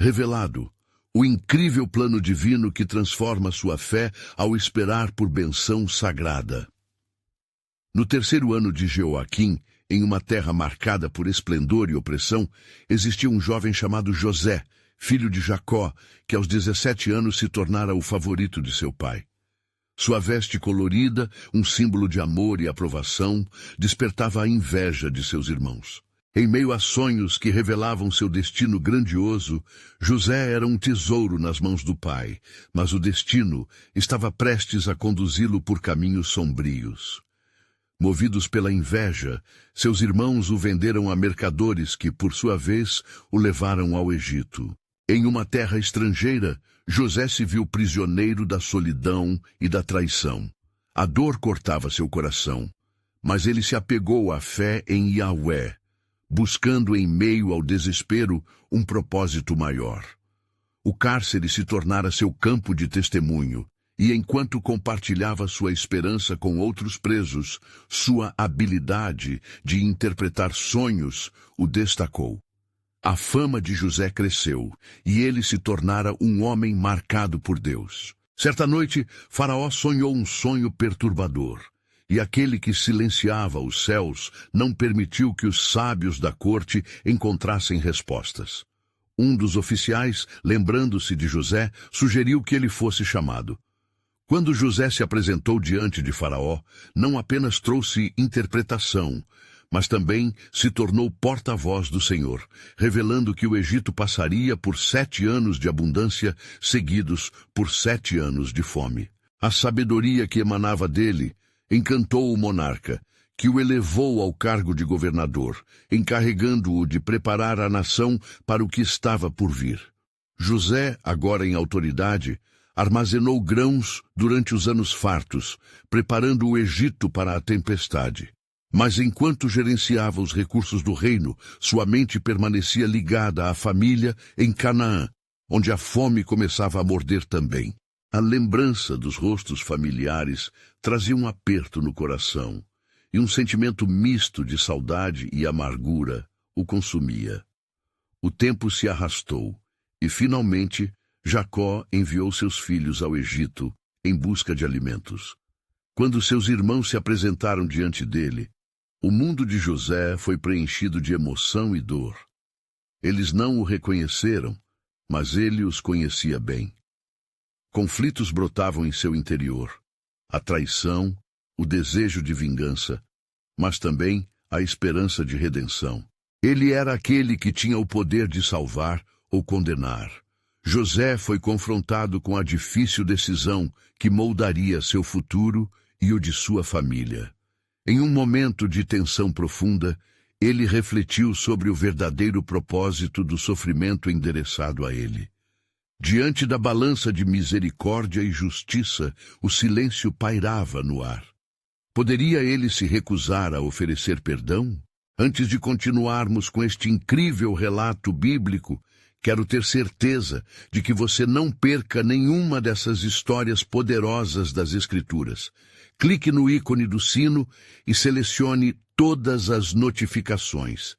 Revelado, o incrível plano divino que transforma sua fé ao esperar por benção sagrada. No terceiro ano de Jeoaquim, em uma terra marcada por esplendor e opressão, existia um jovem chamado José, filho de Jacó, que aos 17 anos se tornara o favorito de seu pai. Sua veste colorida, um símbolo de amor e aprovação, despertava a inveja de seus irmãos. Em meio a sonhos que revelavam seu destino grandioso, José era um tesouro nas mãos do pai, mas o destino estava prestes a conduzi-lo por caminhos sombrios. Movidos pela inveja, seus irmãos o venderam a mercadores que, por sua vez, o levaram ao Egito. Em uma terra estrangeira, José se viu prisioneiro da solidão e da traição. A dor cortava seu coração, mas ele se apegou à fé em Yahweh, buscando em meio ao desespero um propósito maior. O cárcere se tornara seu campo de testemunho, e enquanto compartilhava sua esperança com outros presos, sua habilidade de interpretar sonhos o destacou. A fama de José cresceu, e ele se tornara um homem marcado por Deus. Certa noite, Faraó sonhou um sonho perturbador, e aquele que silenciava os céus não permitiu que os sábios da corte encontrassem respostas. Um dos oficiais, lembrando-se de José, sugeriu que ele fosse chamado. Quando José se apresentou diante de Faraó, não apenas trouxe interpretação, mas também se tornou porta-voz do Senhor, revelando que o Egito passaria por 7 anos de abundância, seguidos por 7 anos de fome. A sabedoria que emanava dele encantou o monarca, que o elevou ao cargo de governador, encarregando-o de preparar a nação para o que estava por vir. José, agora em autoridade, armazenou grãos durante os anos fartos, preparando o Egito para a tempestade. Mas enquanto gerenciava os recursos do reino, sua mente permanecia ligada à família em Canaã, onde a fome começava a morder também. A lembrança dos rostos familiares trazia um aperto no coração, e um sentimento misto de saudade e amargura o consumia. O tempo se arrastou, e finalmente Jacó enviou seus filhos ao Egito em busca de alimentos. Quando seus irmãos se apresentaram diante dele, o mundo de José foi preenchido de emoção e dor. Eles não o reconheceram, mas ele os conhecia bem. Conflitos brotavam em seu interior, a traição, o desejo de vingança, mas também a esperança de redenção. Ele era aquele que tinha o poder de salvar ou condenar. José foi confrontado com a difícil decisão que moldaria seu futuro e o de sua família. Em um momento de tensão profunda, ele refletiu sobre o verdadeiro propósito do sofrimento endereçado a ele. Diante da balança de misericórdia e justiça, o silêncio pairava no ar. Poderia ele se recusar a oferecer perdão? Antes de continuarmos com este incrível relato bíblico, quero ter certeza de que você não perca nenhuma dessas histórias poderosas das Escrituras. Clique no ícone do sino e selecione todas as notificações.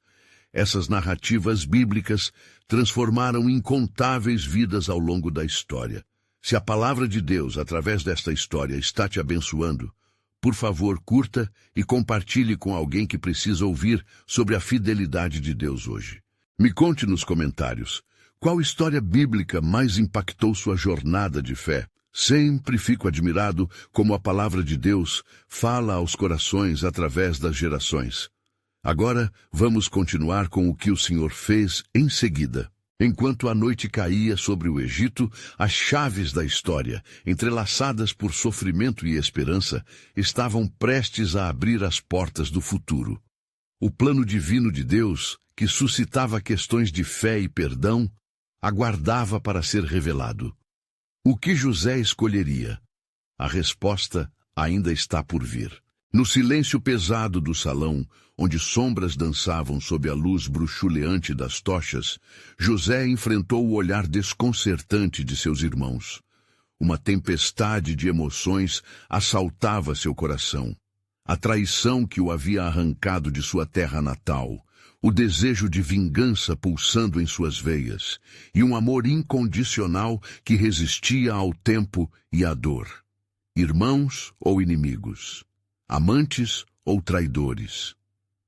Essas narrativas bíblicas transformaram incontáveis vidas ao longo da história. Se a palavra de Deus, através desta história, está te abençoando, por favor, curta e compartilhe com alguém que precisa ouvir sobre a fidelidade de Deus hoje. Me conte nos comentários, qual história bíblica mais impactou sua jornada de fé? Sempre fico admirado como a palavra de Deus fala aos corações através das gerações. Agora, vamos continuar com o que o Senhor fez em seguida. Enquanto a noite caía sobre o Egito, as chaves da história, entrelaçadas por sofrimento e esperança, estavam prestes a abrir as portas do futuro. O plano divino de Deus, que suscitava questões de fé e perdão, aguardava para ser revelado. O que José escolheria? A resposta ainda está por vir. No silêncio pesado do salão, onde sombras dançavam sob a luz bruxuleante das tochas, José enfrentou o olhar desconcertante de seus irmãos. Uma tempestade de emoções assaltava seu coração. A traição que o havia arrancado de sua terra natal, o desejo de vingança pulsando em suas veias, e um amor incondicional que resistia ao tempo e à dor. Irmãos ou inimigos? Amantes ou traidores?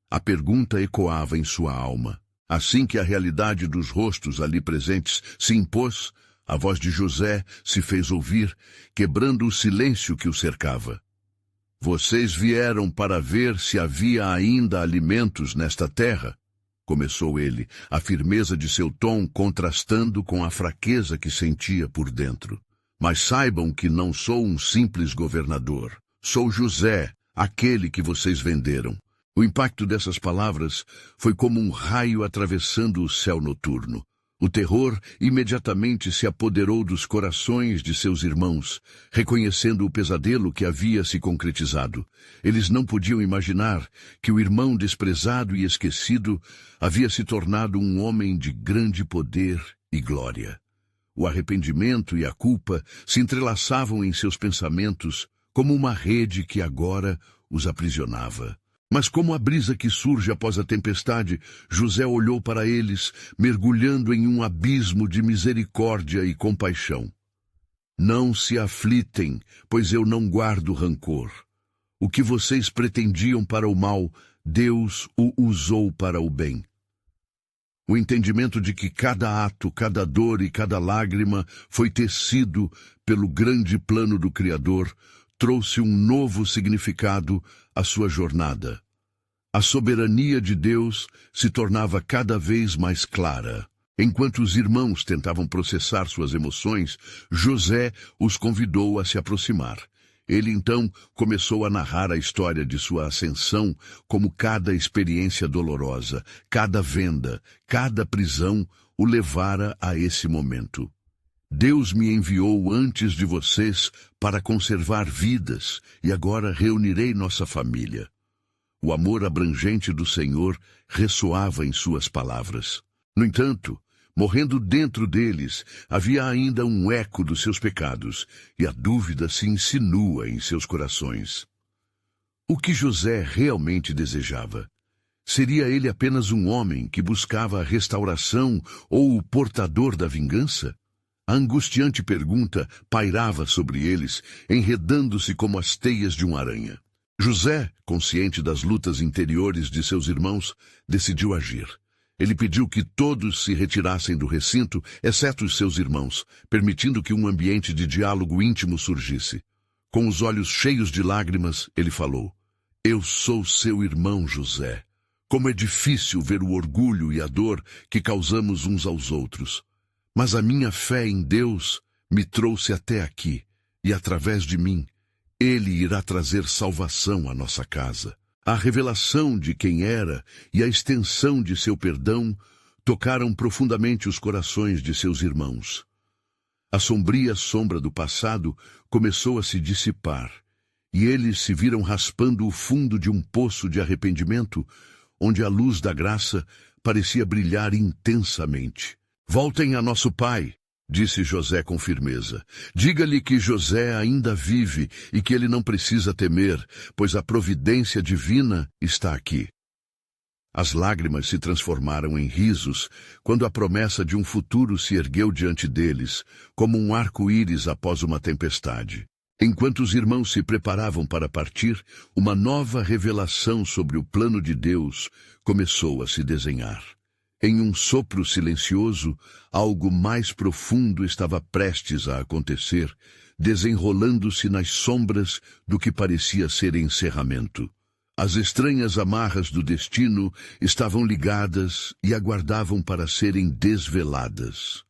A pergunta ecoava em sua alma. Assim que a realidade dos rostos ali presentes se impôs, a voz de José se fez ouvir, quebrando o silêncio que o cercava. Vocês vieram para ver se havia ainda alimentos nesta terra? Começou ele, a firmeza de seu tom contrastando com a fraqueza que sentia por dentro. Mas saibam que não sou um simples governador. Sou José, aquele que vocês venderam. O impacto dessas palavras foi como um raio atravessando o céu noturno. O terror imediatamente se apoderou dos corações de seus irmãos, reconhecendo o pesadelo que havia se concretizado. Eles não podiam imaginar que o irmão desprezado e esquecido havia se tornado um homem de grande poder e glória. O arrependimento e a culpa se entrelaçavam em seus pensamentos como uma rede que agora os aprisionava. Mas como a brisa que surge após a tempestade, José olhou para eles, mergulhando em um abismo de misericórdia e compaixão. Não se aflitem, pois eu não guardo rancor. O que vocês pretendiam para o mal, Deus o usou para o bem. O entendimento de que cada ato, cada dor e cada lágrima foi tecido pelo grande plano do Criador trouxe um novo significado à sua jornada. A soberania de Deus se tornava cada vez mais clara. Enquanto os irmãos tentavam processar suas emoções, José os convidou a se aproximar. Ele então começou a narrar a história de sua ascensão, como cada experiência dolorosa, cada venda, cada prisão o levara a esse momento. Deus me enviou antes de vocês para conservar vidas, e agora reunirei nossa família. O amor abrangente do Senhor ressoava em suas palavras. No entanto, morrendo dentro deles, havia ainda um eco dos seus pecados, e a dúvida se insinua em seus corações. O que José realmente desejava? Seria ele apenas um homem que buscava a restauração ou o portador da vingança? A angustiante pergunta pairava sobre eles, enredando-se como as teias de uma aranha. José, consciente das lutas interiores de seus irmãos, decidiu agir. Ele pediu que todos se retirassem do recinto, exceto os seus irmãos, permitindo que um ambiente de diálogo íntimo surgisse. Com os olhos cheios de lágrimas, ele falou: Eu sou seu irmão José. Como é difícil ver o orgulho e a dor que causamos uns aos outros. Mas a minha fé em Deus me trouxe até aqui, e através de mim, Ele irá trazer salvação à nossa casa. A revelação de quem era e a extensão de seu perdão tocaram profundamente os corações de seus irmãos. A sombria sombra do passado começou a se dissipar, e eles se viram raspando o fundo de um poço de arrependimento, onde a luz da graça parecia brilhar intensamente. Voltem a nosso pai, disse José com firmeza. Diga-lhe que José ainda vive e que ele não precisa temer, pois a providência divina está aqui. As lágrimas se transformaram em risos quando a promessa de um futuro se ergueu diante deles, como um arco-íris após uma tempestade. Enquanto os irmãos se preparavam para partir, uma nova revelação sobre o plano de Deus começou a se desenhar. Em um sopro silencioso, algo mais profundo estava prestes a acontecer, desenrolando-se nas sombras do que parecia ser encerramento. As estranhas amarras do destino estavam ligadas e aguardavam para serem desveladas.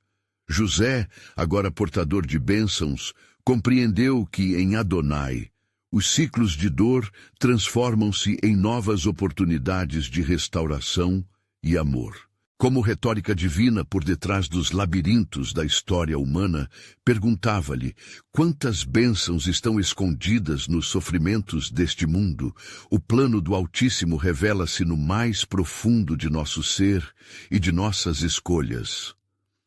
José, agora portador de bênçãos, compreendeu que em Adonai, os ciclos de dor transformam-se em novas oportunidades de restauração e amor. Como retórica divina por detrás dos labirintos da história humana, perguntava-lhe: quantas bênçãos estão escondidas nos sofrimentos deste mundo? O plano do Altíssimo revela-se no mais profundo de nosso ser e de nossas escolhas.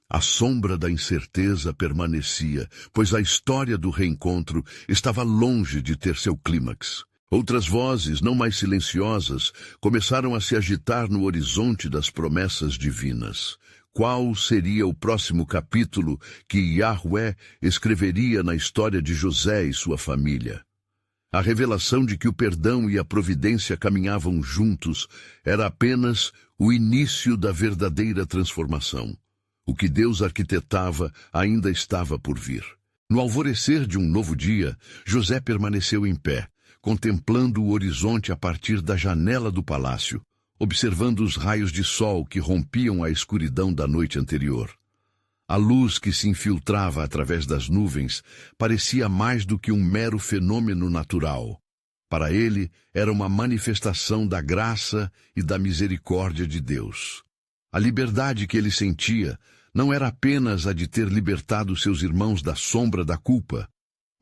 A sombra da incerteza permanecia, pois a história do reencontro estava longe de ter seu clímax. Outras vozes, não mais silenciosas, começaram a se agitar no horizonte das promessas divinas. Qual seria o próximo capítulo que Yahweh escreveria na história de José e sua família? A revelação de que o perdão e a providência caminhavam juntos era apenas o início da verdadeira transformação. O que Deus arquitetava ainda estava por vir. No alvorecer de um novo dia, José permaneceu em pé, contemplando o horizonte a partir da janela do palácio, observando os raios de sol que rompiam a escuridão da noite anterior. A luz que se infiltrava através das nuvens parecia mais do que um mero fenômeno natural. Para ele, era uma manifestação da graça e da misericórdia de Deus. A liberdade que ele sentia não era apenas a de ter libertado seus irmãos da sombra da culpa,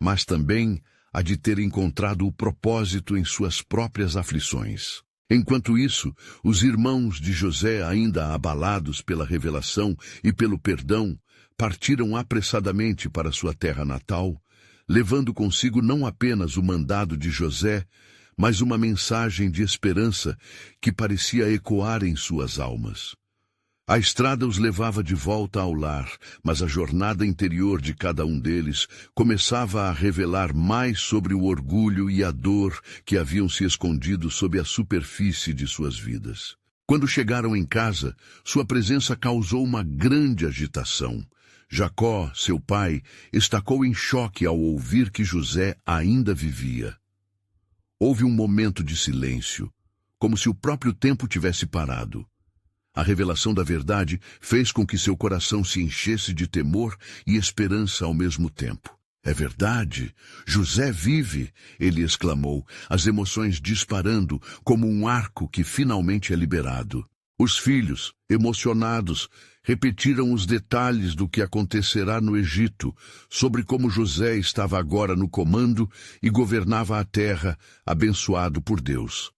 mas também a de ter encontrado o propósito em suas próprias aflições. Enquanto isso, os irmãos de José, ainda abalados pela revelação e pelo perdão, partiram apressadamente para sua terra natal, levando consigo não apenas o mandado de José, mas uma mensagem de esperança que parecia ecoar em suas almas. A estrada os levava de volta ao lar, mas a jornada interior de cada um deles começava a revelar mais sobre o orgulho e a dor que haviam se escondido sob a superfície de suas vidas. Quando chegaram em casa, sua presença causou uma grande agitação. Jacó, seu pai, estacou em choque ao ouvir que José ainda vivia. Houve um momento de silêncio, como se o próprio tempo tivesse parado. A revelação da verdade fez com que seu coração se enchesse de temor e esperança ao mesmo tempo. É verdade, José vive, ele exclamou, as emoções disparando como um arco que finalmente é liberado. Os filhos, emocionados, repetiram os detalhes do que acontecerá no Egito, sobre como José estava agora no comando e governava a terra, abençoado por Deus.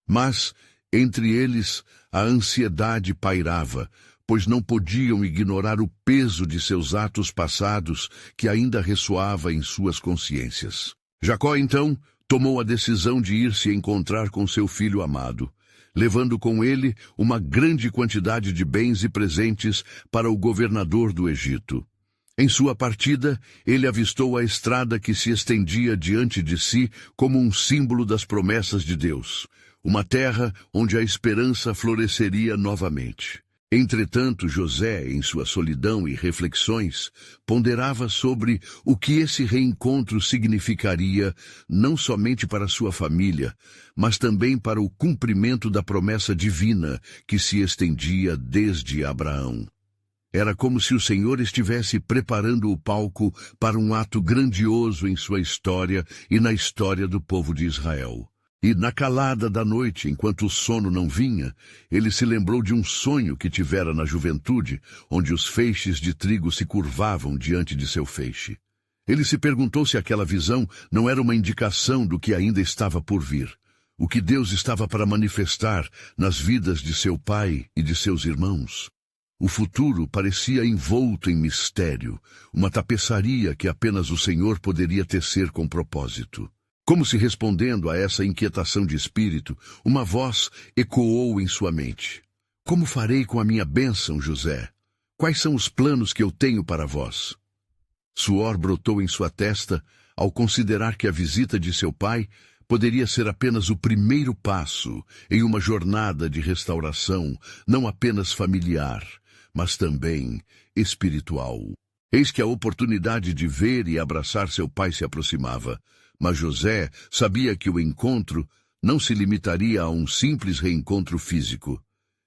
Mas, entre eles, a ansiedade pairava, pois não podiam ignorar o peso de seus atos passados que ainda ressoava em suas consciências. Jacó, então, tomou a decisão de ir se encontrar com seu filho amado, levando com ele uma grande quantidade de bens e presentes para o governador do Egito. Em sua partida, ele avistou a estrada que se estendia diante de si como um símbolo das promessas de Deus, uma terra onde a esperança floresceria novamente. Entretanto, José, em sua solidão e reflexões, ponderava sobre o que esse reencontro significaria não somente para sua família, mas também para o cumprimento da promessa divina que se estendia desde Abraão. Era como se o Senhor estivesse preparando o palco para um ato grandioso em sua história e na história do povo de Israel. E na calada da noite, enquanto o sono não vinha, ele se lembrou de um sonho que tivera na juventude, onde os feixes de trigo se curvavam diante de seu feixe. Ele se perguntou se aquela visão não era uma indicação do que ainda estava por vir, o que Deus estava para manifestar nas vidas de seu pai e de seus irmãos. O futuro parecia envolto em mistério, uma tapeçaria que apenas o Senhor poderia tecer com propósito. Como se respondendo a essa inquietação de espírito, uma voz ecoou em sua mente. Como farei com a minha bênção, José? Quais são os planos que eu tenho para vós? Suor brotou em sua testa ao considerar que a visita de seu pai poderia ser apenas o primeiro passo em uma jornada de restauração, não apenas familiar, mas também espiritual. Eis que a oportunidade de ver e abraçar seu pai se aproximava. Mas José sabia que o encontro não se limitaria a um simples reencontro físico.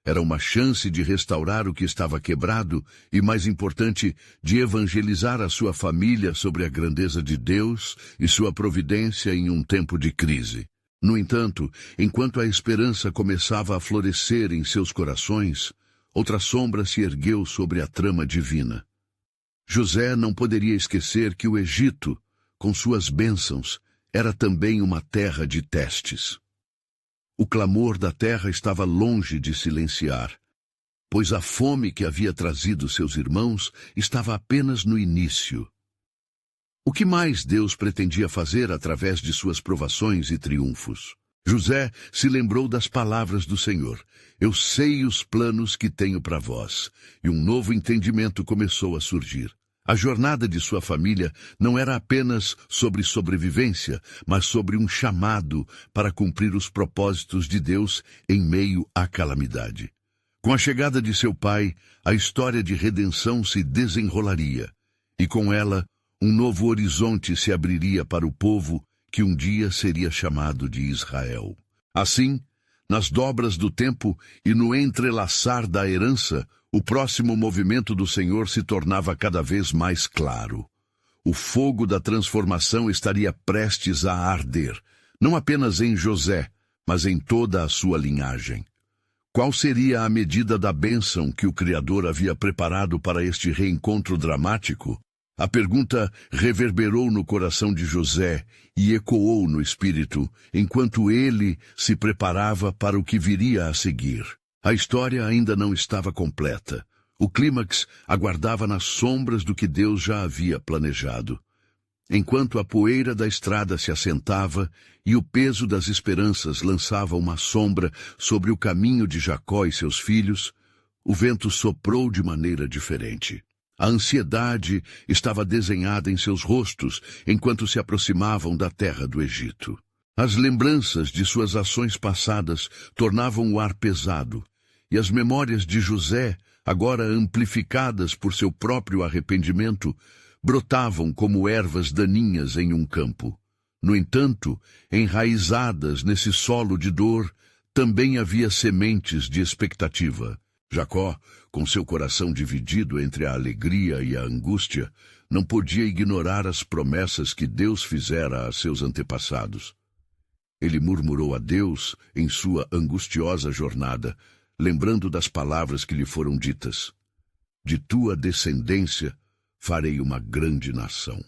Era uma chance de restaurar o que estava quebrado e, mais importante, de evangelizar a sua família sobre a grandeza de Deus e sua providência em um tempo de crise. No entanto, enquanto a esperança começava a florescer em seus corações, outra sombra se ergueu sobre a trama divina. José não poderia esquecer que o Egito, com suas bênçãos, era também uma terra de testes. O clamor da terra estava longe de silenciar, pois a fome que havia trazido seus irmãos estava apenas no início. O que mais Deus pretendia fazer através de suas provações e triunfos? José se lembrou das palavras do Senhor. Eu sei os planos que tenho para vós. E um novo entendimento começou a surgir. A jornada de sua família não era apenas sobre sobrevivência, mas sobre um chamado para cumprir os propósitos de Deus em meio à calamidade. Com a chegada de seu pai, a história de redenção se desenrolaria, e com ela, um novo horizonte se abriria para o povo que um dia seria chamado de Israel. Assim, nas dobras do tempo e no entrelaçar da herança, o próximo movimento do Senhor se tornava cada vez mais claro. O fogo da transformação estaria prestes a arder, não apenas em José, mas em toda a sua linhagem. Qual seria a medida da bênção que o Criador havia preparado para este reencontro dramático? A pergunta reverberou no coração de José e ecoou no espírito, enquanto ele se preparava para o que viria a seguir. A história ainda não estava completa. O clímax aguardava nas sombras do que Deus já havia planejado. Enquanto a poeira da estrada se assentava e o peso das esperanças lançava uma sombra sobre o caminho de Jacó e seus filhos, o vento soprou de maneira diferente. A ansiedade estava desenhada em seus rostos enquanto se aproximavam da terra do Egito. As lembranças de suas ações passadas tornavam o ar pesado, e as memórias de José, agora amplificadas por seu próprio arrependimento, brotavam como ervas daninhas em um campo. No entanto, enraizadas nesse solo de dor, também havia sementes de expectativa. Jacó, com seu coração dividido entre a alegria e a angústia, não podia ignorar as promessas que Deus fizera a seus antepassados. Ele murmurou a Deus em sua angustiosa jornada, lembrando das palavras que lhe foram ditas. De tua descendência farei uma grande nação.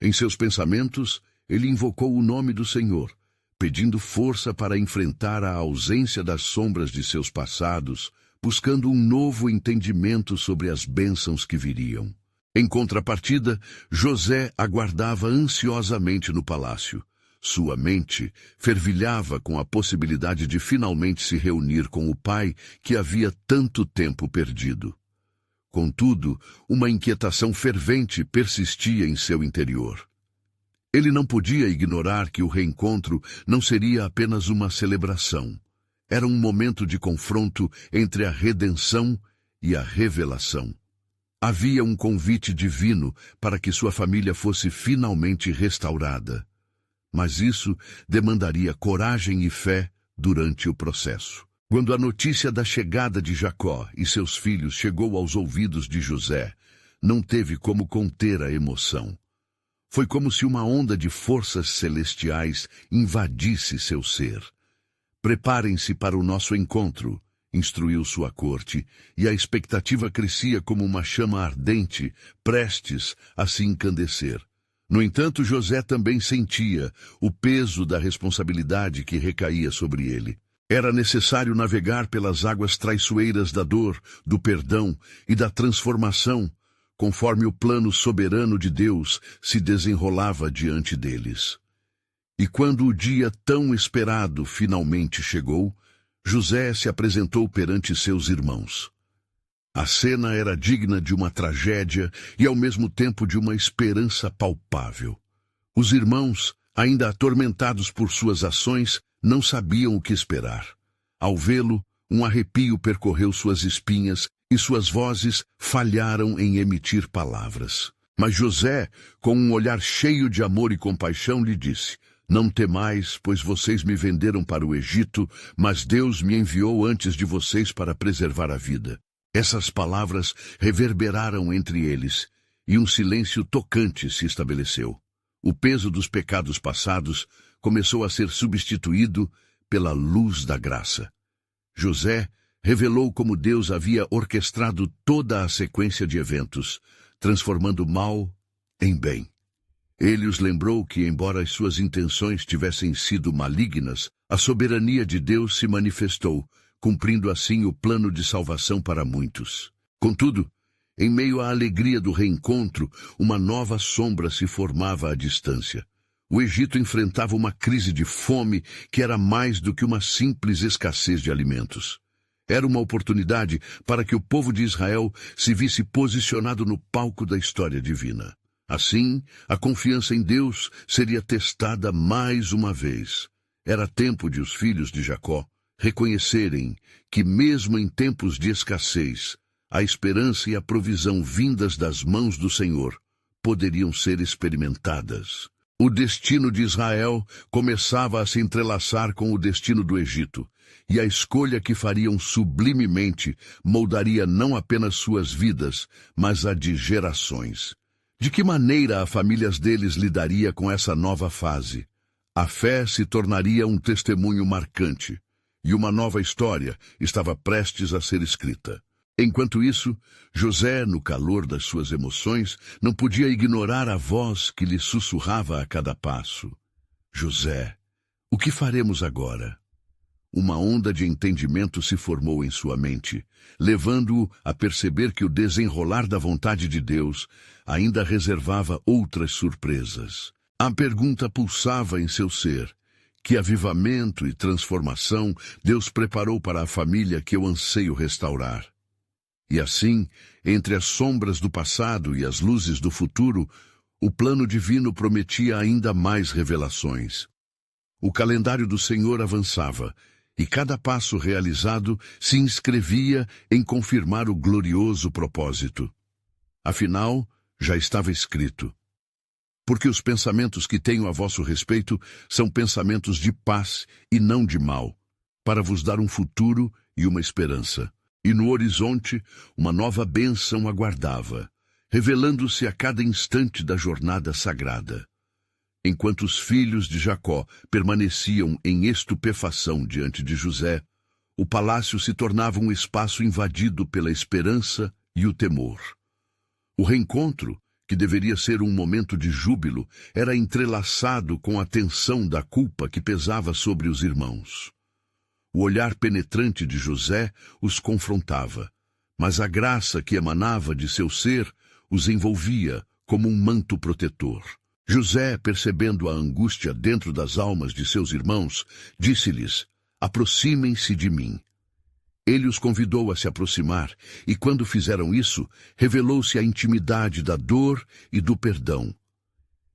Em seus pensamentos, ele invocou o nome do Senhor, pedindo força para enfrentar a ausência das sombras de seus passados, buscando um novo entendimento sobre as bênçãos que viriam. Em contrapartida, José aguardava ansiosamente no palácio. Sua mente fervilhava com a possibilidade de finalmente se reunir com o pai que havia tanto tempo perdido. Contudo, uma inquietação fervente persistia em seu interior. Ele não podia ignorar que o reencontro não seria apenas uma celebração. Era um momento de confronto entre a redenção e a revelação. Havia um convite divino para que sua família fosse finalmente restaurada. Mas isso demandaria coragem e fé durante o processo. Quando a notícia da chegada de Jacó e seus filhos chegou aos ouvidos de José, não teve como conter a emoção. Foi como se uma onda de forças celestiais invadisse seu ser. Preparem-se para o nosso encontro, instruiu sua corte, e a expectativa crescia como uma chama ardente, prestes a se encandecer. No entanto, José também sentia o peso da responsabilidade que recaía sobre ele. Era necessário navegar pelas águas traiçoeiras da dor, do perdão e da transformação, conforme o plano soberano de Deus se desenrolava diante deles. E quando o dia tão esperado finalmente chegou, José se apresentou perante seus irmãos. A cena era digna de uma tragédia e ao mesmo tempo de uma esperança palpável. Os irmãos, ainda atormentados por suas ações, não sabiam o que esperar. Ao vê-lo, um arrepio percorreu suas espinhas e suas vozes falharam em emitir palavras. Mas José, com um olhar cheio de amor e compaixão, lhe disse: Não temais, pois vocês me venderam para o Egito, mas Deus me enviou antes de vocês para preservar a vida. Essas palavras reverberaram entre eles, e um silêncio tocante se estabeleceu. O peso dos pecados passados começou a ser substituído pela luz da graça. José revelou como Deus havia orquestrado toda a sequência de eventos, transformando mal em bem. Ele os lembrou que, embora as suas intenções tivessem sido malignas, a soberania de Deus se manifestou, cumprindo assim o plano de salvação para muitos. Contudo, Em meio à alegria do reencontro, uma nova sombra se formava à distância. O Egito enfrentava uma crise de fome que era mais do que uma simples escassez de alimentos. Era uma oportunidade para que o povo de Israel se visse posicionado no palco da história divina. Assim, a confiança em Deus seria testada mais uma vez. Era tempo de os filhos de Jacó reconhecerem que, mesmo em tempos de escassez, a esperança e a provisão vindas das mãos do Senhor poderiam ser experimentadas. O destino de Israel começava a se entrelaçar com o destino do Egito, e a escolha que fariam sublimemente moldaria não apenas suas vidas, mas a de gerações. De que maneira a família deles lidaria com essa nova fase? A fé se tornaria um testemunho marcante, e uma nova história estava prestes a ser escrita. Enquanto isso, José, no calor das suas emoções, não podia ignorar a voz que lhe sussurrava a cada passo. José, o que faremos agora? Uma onda de entendimento se formou em sua mente, levando-o a perceber que o desenrolar da vontade de Deus ainda reservava outras surpresas. A pergunta pulsava em seu ser: que avivamento e transformação Deus preparou para a família que eu anseio restaurar? E assim, entre as sombras do passado e as luzes do futuro, o plano divino prometia ainda mais revelações. O calendário do Senhor avançava, e cada passo realizado se inscrevia em confirmar o glorioso propósito. Afinal, já estava escrito: porque os pensamentos que tenho a vosso respeito são pensamentos de paz e não de mal, para vos dar um futuro e uma esperança. E no horizonte, uma nova bênção aguardava, revelando-se a cada instante da jornada sagrada. Enquanto os filhos de Jacó permaneciam em estupefação diante de José, o palácio se tornava um espaço invadido pela esperança e o temor. O reencontro, que deveria ser um momento de júbilo, era entrelaçado com a tensão da culpa que pesava sobre os irmãos. O olhar penetrante de José os confrontava, mas a graça que emanava de seu ser os envolvia como um manto protetor. José, percebendo a angústia dentro das almas de seus irmãos, disse-lhes: aproximem-se de mim. Ele os convidou a se aproximar, e quando fizeram isso, revelou-se a intimidade da dor e do perdão.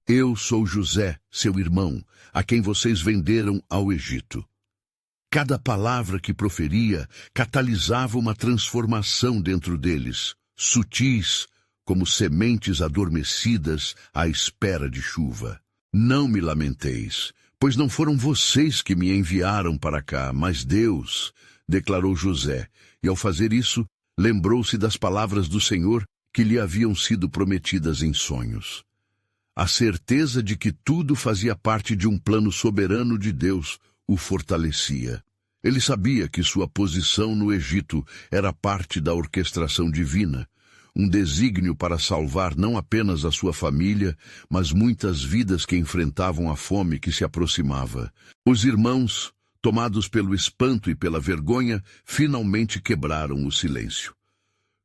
Eu sou José, seu irmão, a quem vocês venderam ao Egito. Cada palavra que proferia catalisava uma transformação dentro deles, sutis como sementes adormecidas à espera de chuva. Não me lamenteis, pois não foram vocês que me enviaram para cá, mas Deus, declarou José, e ao fazer isso, lembrou-se das palavras do Senhor que lhe haviam sido prometidas em sonhos. A certeza de que tudo fazia parte de um plano soberano de Deus o fortalecia. Ele sabia que sua posição no Egito era parte da orquestração divina, um desígnio para salvar não apenas a sua família, mas muitas vidas que enfrentavam a fome que se aproximava. Os irmãos, tomados pelo espanto e pela vergonha, finalmente quebraram o silêncio.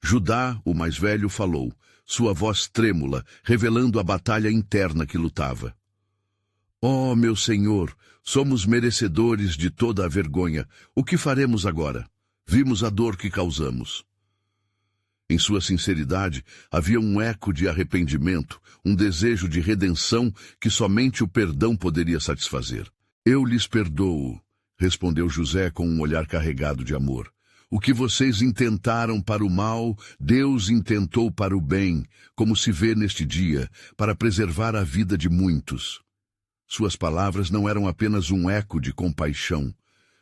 Judá, o mais velho, falou, sua voz trêmula, revelando a batalha interna que lutava. Ó, meu Senhor, somos merecedores de toda a vergonha. O que faremos agora? Vimos a dor que causamos. Em sua sinceridade, havia um eco de arrependimento, um desejo de redenção que somente o perdão poderia satisfazer. Eu lhes perdoo, respondeu José com um olhar carregado de amor. O que vocês intentaram para o mal, Deus intentou para o bem, como se vê neste dia, para preservar a vida de muitos. Suas palavras não eram apenas um eco de compaixão,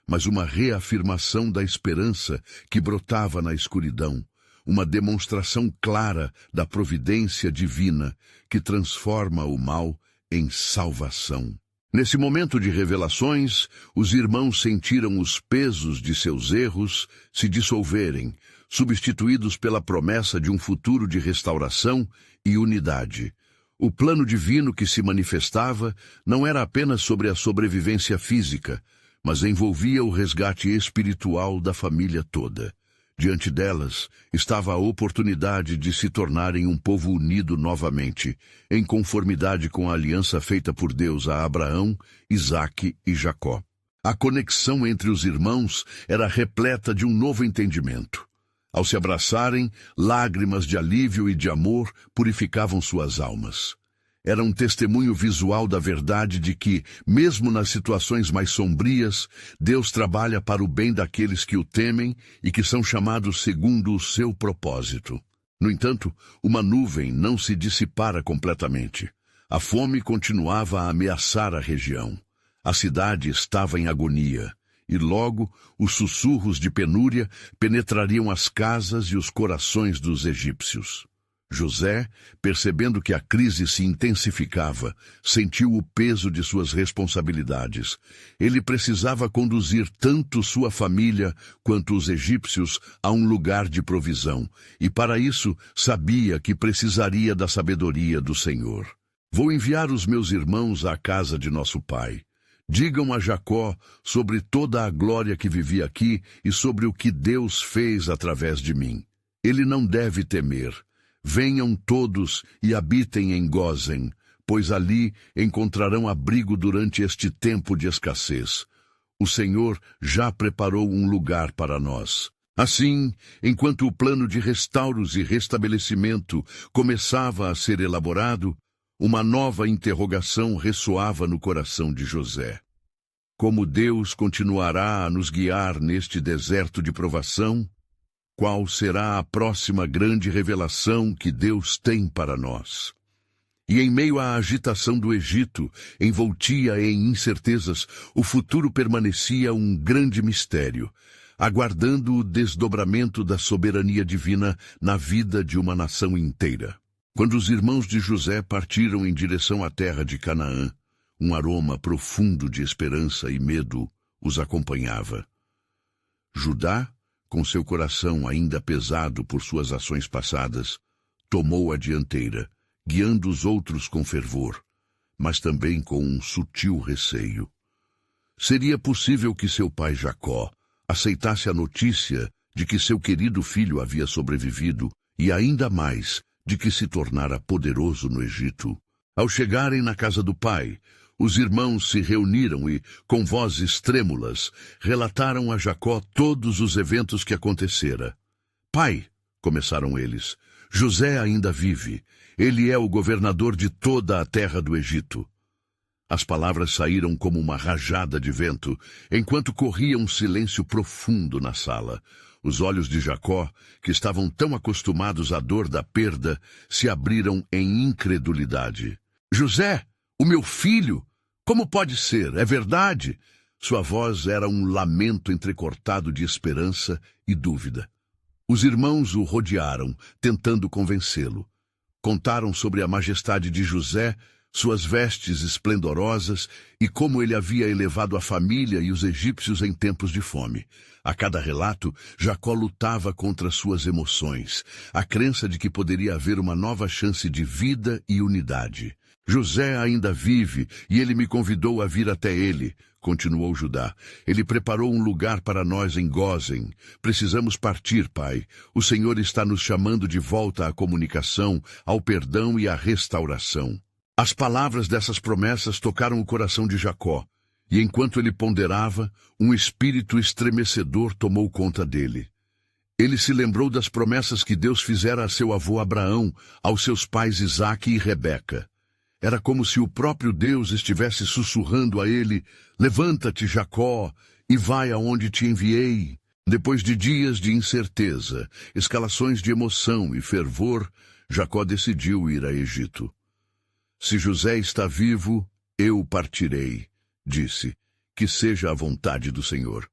mas uma reafirmação da esperança que brotava na escuridão, uma demonstração clara da providência divina que transforma o mal em salvação. Nesse momento de revelações, os irmãos sentiram os pesos de seus erros se dissolverem, substituídos pela promessa de um futuro de restauração e unidade. O plano divino que se manifestava não era apenas sobre a sobrevivência física, mas envolvia o resgate espiritual da família toda. Diante delas estava a oportunidade de se tornarem um povo unido novamente, em conformidade com a aliança feita por Deus a Abraão, Isaque e Jacó. A conexão entre os irmãos era repleta de um novo entendimento. Ao se abraçarem, lágrimas de alívio e de amor purificavam suas almas. Era um testemunho visual da verdade de que, mesmo nas situações mais sombrias, Deus trabalha para o bem daqueles que o temem e que são chamados segundo o seu propósito. No entanto, uma nuvem não se dissipara completamente. A fome continuava a ameaçar a região. A cidade estava em agonia, e logo os sussurros de penúria penetrariam as casas e os corações dos egípcios. José, percebendo que a crise se intensificava, sentiu o peso de suas responsabilidades. Ele precisava conduzir tanto sua família quanto os egípcios a um lugar de provisão, e para isso sabia que precisaria da sabedoria do Senhor. Vou enviar os meus irmãos à casa de nosso pai. Digam a Jacó sobre toda a glória que vivi aqui e sobre o que Deus fez através de mim. Ele não deve temer. Venham todos e habitem em Gósen, pois ali encontrarão abrigo durante este tempo de escassez. O Senhor já preparou um lugar para nós. Assim, enquanto o plano de restauros e restabelecimento começava a ser elaborado, uma nova interrogação ressoava no coração de José. Como Deus continuará a nos guiar neste deserto de provação? Qual será a próxima grande revelação que Deus tem para nós? E em meio à agitação do Egito, envoltia em incertezas, o futuro permanecia um grande mistério, aguardando o desdobramento da soberania divina na vida de uma nação inteira. Quando os irmãos de José partiram em direção à terra de Canaã, um aroma profundo de esperança e medo os acompanhava. Judá, com seu coração ainda pesado por suas ações passadas, tomou a dianteira, guiando os outros com fervor, mas também com um sutil receio. Seria possível que seu pai Jacó aceitasse a notícia de que seu querido filho havia sobrevivido e ainda mais de que se tornara poderoso no Egito? Ao chegarem na casa do pai, os irmãos se reuniram e, com vozes trêmulas, relataram a Jacó todos os eventos que acontecera. Pai, começaram eles, José ainda vive. Ele é o governador de toda a terra do Egito. As palavras saíram como uma rajada de vento, enquanto corria um silêncio profundo na sala. Os olhos de Jacó, que estavam tão acostumados à dor da perda, se abriram em incredulidade. José, o meu filho! Como pode ser? É verdade? Sua voz era um lamento entrecortado de esperança e dúvida. Os irmãos o rodearam, tentando convencê-lo. Contaram sobre a majestade de José, suas vestes esplendorosas e como ele havia elevado a família e os egípcios em tempos de fome. A cada relato, Jacó lutava contra suas emoções, a crença de que poderia haver uma nova chance de vida e unidade. José ainda vive e ele me convidou a vir até ele, continuou Judá. Ele preparou um lugar para nós em Gósen. Precisamos partir, pai. O Senhor está nos chamando de volta à comunicação, ao perdão e à restauração. As palavras dessas promessas tocaram o coração de Jacó, e enquanto ele ponderava, um espírito estremecedor tomou conta dele. Ele se lembrou das promessas que Deus fizera a seu avô Abraão, aos seus pais Isaque e Rebeca. Era como se o próprio Deus estivesse sussurrando a ele: levanta-te, Jacó, e vai aonde te enviei. Depois de dias de incerteza, escalações de emoção e fervor, Jacó decidiu ir a Egito. Se José está vivo, eu partirei, disse, que seja a vontade do Senhor.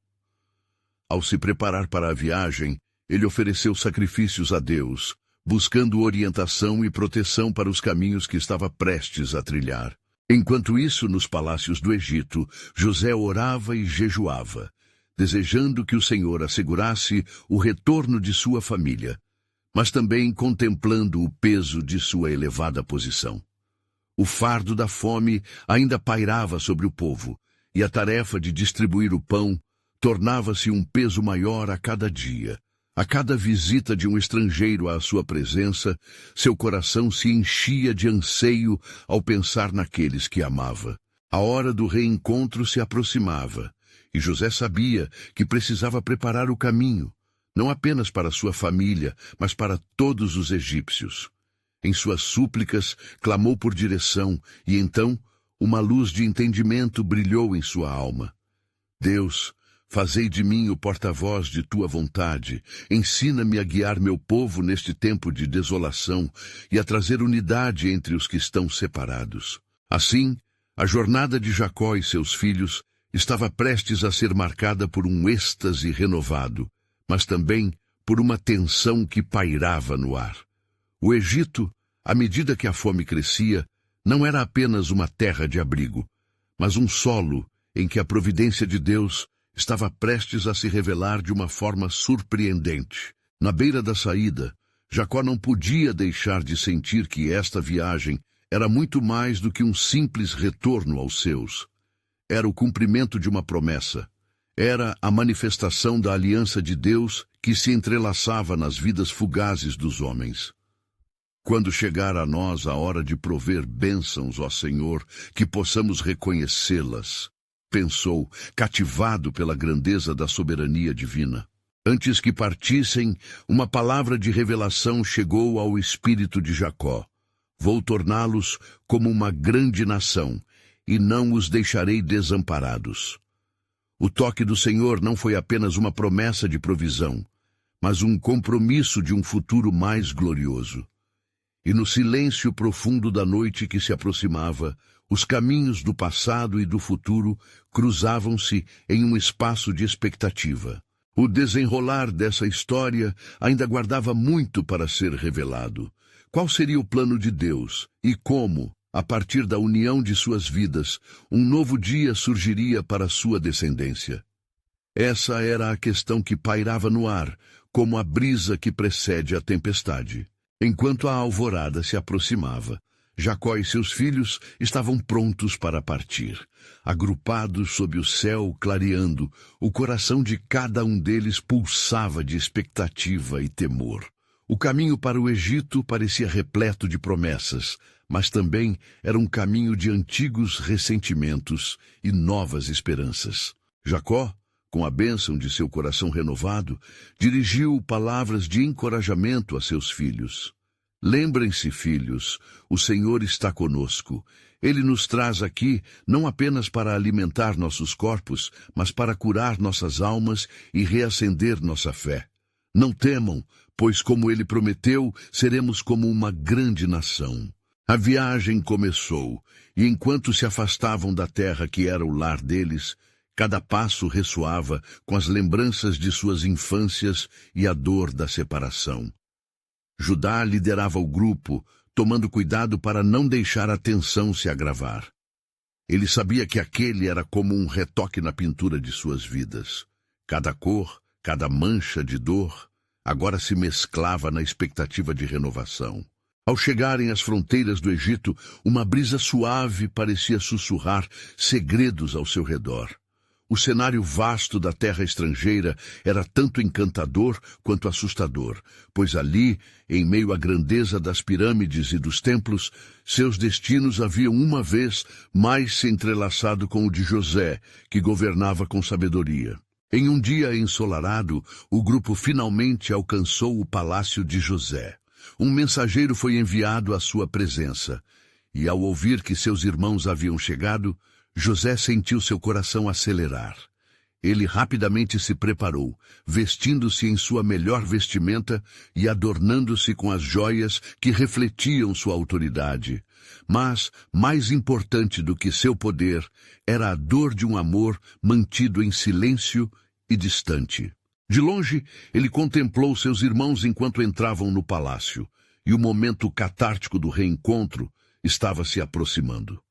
Ao se preparar para a viagem, ele ofereceu sacrifícios a Deus, buscando orientação e proteção para os caminhos que estava prestes a trilhar. Enquanto isso, nos palácios do Egito, José orava e jejuava, desejando que o Senhor assegurasse o retorno de sua família, mas também contemplando o peso de sua elevada posição. O fardo da fome ainda pairava sobre o povo, e a tarefa de distribuir o pão tornava-se um peso maior a cada dia. A cada visita de um estrangeiro à sua presença, seu coração se enchia de anseio ao pensar naqueles que amava. A hora do reencontro se aproximava, e José sabia que precisava preparar o caminho, não apenas para sua família, mas para todos os egípcios. Em suas súplicas, clamou por direção, e então uma luz de entendimento brilhou em sua alma. Deus, fazei de mim o porta-voz de tua vontade. Ensina-me a guiar meu povo neste tempo de desolação e a trazer unidade entre os que estão separados. Assim, a jornada de Jacó e seus filhos estava prestes a ser marcada por um êxtase renovado, mas também por uma tensão que pairava no ar. O Egito, à medida que a fome crescia, não era apenas uma terra de abrigo, mas um solo em que a providência de Deus estava prestes a se revelar de uma forma surpreendente. Na beira da saída, Jacó não podia deixar de sentir que esta viagem era muito mais do que um simples retorno aos seus. Era o cumprimento de uma promessa. Era a manifestação da aliança de Deus que se entrelaçava nas vidas fugazes dos homens. Quando chegar a nós a hora de prover bênçãos, ó Senhor, que possamos reconhecê-las, pensou, cativado pela grandeza da soberania divina. Antes que partissem, uma palavra de revelação chegou ao espírito de Jacó. Vou torná-los como uma grande nação, e não os deixarei desamparados. O toque do Senhor não foi apenas uma promessa de provisão, mas um compromisso de um futuro mais glorioso. E no silêncio profundo da noite que se aproximava, os caminhos do passado e do futuro cruzavam-se em um espaço de expectativa. O desenrolar dessa história ainda guardava muito para ser revelado. Qual seria o plano de Deus e como, a partir da união de suas vidas, um novo dia surgiria para sua descendência? Essa era a questão que pairava no ar, como a brisa que precede a tempestade. Enquanto a alvorada se aproximava, Jacó e seus filhos estavam prontos para partir. Agrupados sob o céu clareando, o coração de cada um deles pulsava de expectativa e temor. O caminho para o Egito parecia repleto de promessas, mas também era um caminho de antigos ressentimentos e novas esperanças. Jacó, com a bênção de seu coração renovado, dirigiu palavras de encorajamento a seus filhos. Lembrem-se, filhos, o Senhor está conosco. Ele nos traz aqui não apenas para alimentar nossos corpos, mas para curar nossas almas e reacender nossa fé. Não temam, pois como ele prometeu, seremos como uma grande nação. A viagem começou, e enquanto se afastavam da terra que era o lar deles, cada passo ressoava com as lembranças de suas infâncias e a dor da separação. Judá liderava o grupo, tomando cuidado para não deixar a tensão se agravar. Ele sabia que aquele era como um retoque na pintura de suas vidas. Cada cor, cada mancha de dor, agora se mesclava na expectativa de renovação. Ao chegarem às fronteiras do Egito, uma brisa suave parecia sussurrar segredos ao seu redor. O cenário vasto da terra estrangeira era tanto encantador quanto assustador, pois ali, em meio à grandeza das pirâmides e dos templos, seus destinos haviam uma vez mais se entrelaçado com o de José, que governava com sabedoria. Em um dia ensolarado, o grupo finalmente alcançou o palácio de José. Um mensageiro foi enviado à sua presença, e ao ouvir que seus irmãos haviam chegado, José sentiu seu coração acelerar. Ele rapidamente se preparou, vestindo-se em sua melhor vestimenta e adornando-se com as joias que refletiam sua autoridade. Mas, mais importante do que seu poder, era a dor de um amor mantido em silêncio e distante. De longe, ele contemplou seus irmãos enquanto entravam no palácio, e o momento catártico do reencontro estava se aproximando.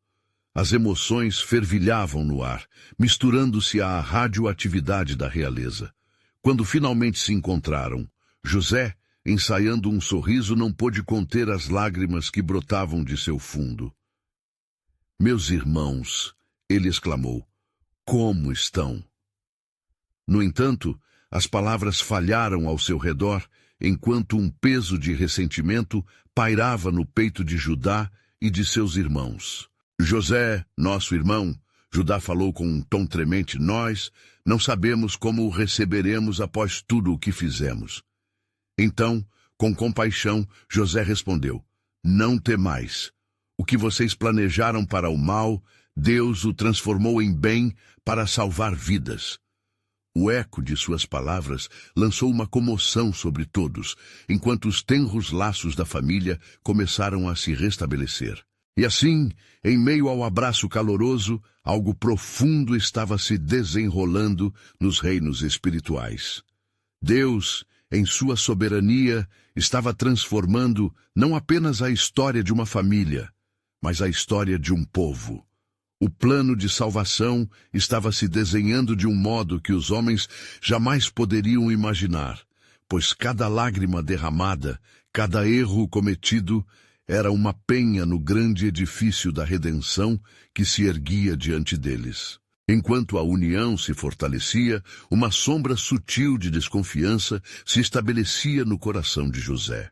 As emoções fervilhavam no ar, misturando-se à radioatividade da realeza. Quando finalmente se encontraram, José, ensaiando um sorriso, não pôde conter as lágrimas que brotavam de seu fundo. "Meus irmãos", ele exclamou, "como estão?" No entanto, As palavras falharam ao seu redor, enquanto um peso de ressentimento pairava no peito de Judá e de seus irmãos. José, nosso irmão, Judá falou com um tom tremente, nós não sabemos como o receberemos após tudo o que fizemos. Então, com compaixão, José respondeu, não temais. O que vocês planejaram para o mal, Deus o transformou em bem para salvar vidas. O eco de suas palavras lançou uma comoção sobre todos, enquanto os tenros laços da família começaram a se restabelecer. E assim, em meio ao abraço caloroso, algo profundo estava se desenrolando nos reinos espirituais. Deus, em sua soberania, estava transformando não apenas a história de uma família, mas a história de um povo. O plano de salvação estava se desenhando de um modo que os homens jamais poderiam imaginar, pois cada lágrima derramada, cada erro cometido, era uma penha no grande edifício da redenção que se erguia diante deles. Enquanto a união se fortalecia, uma sombra sutil de desconfiança se estabelecia no coração de José.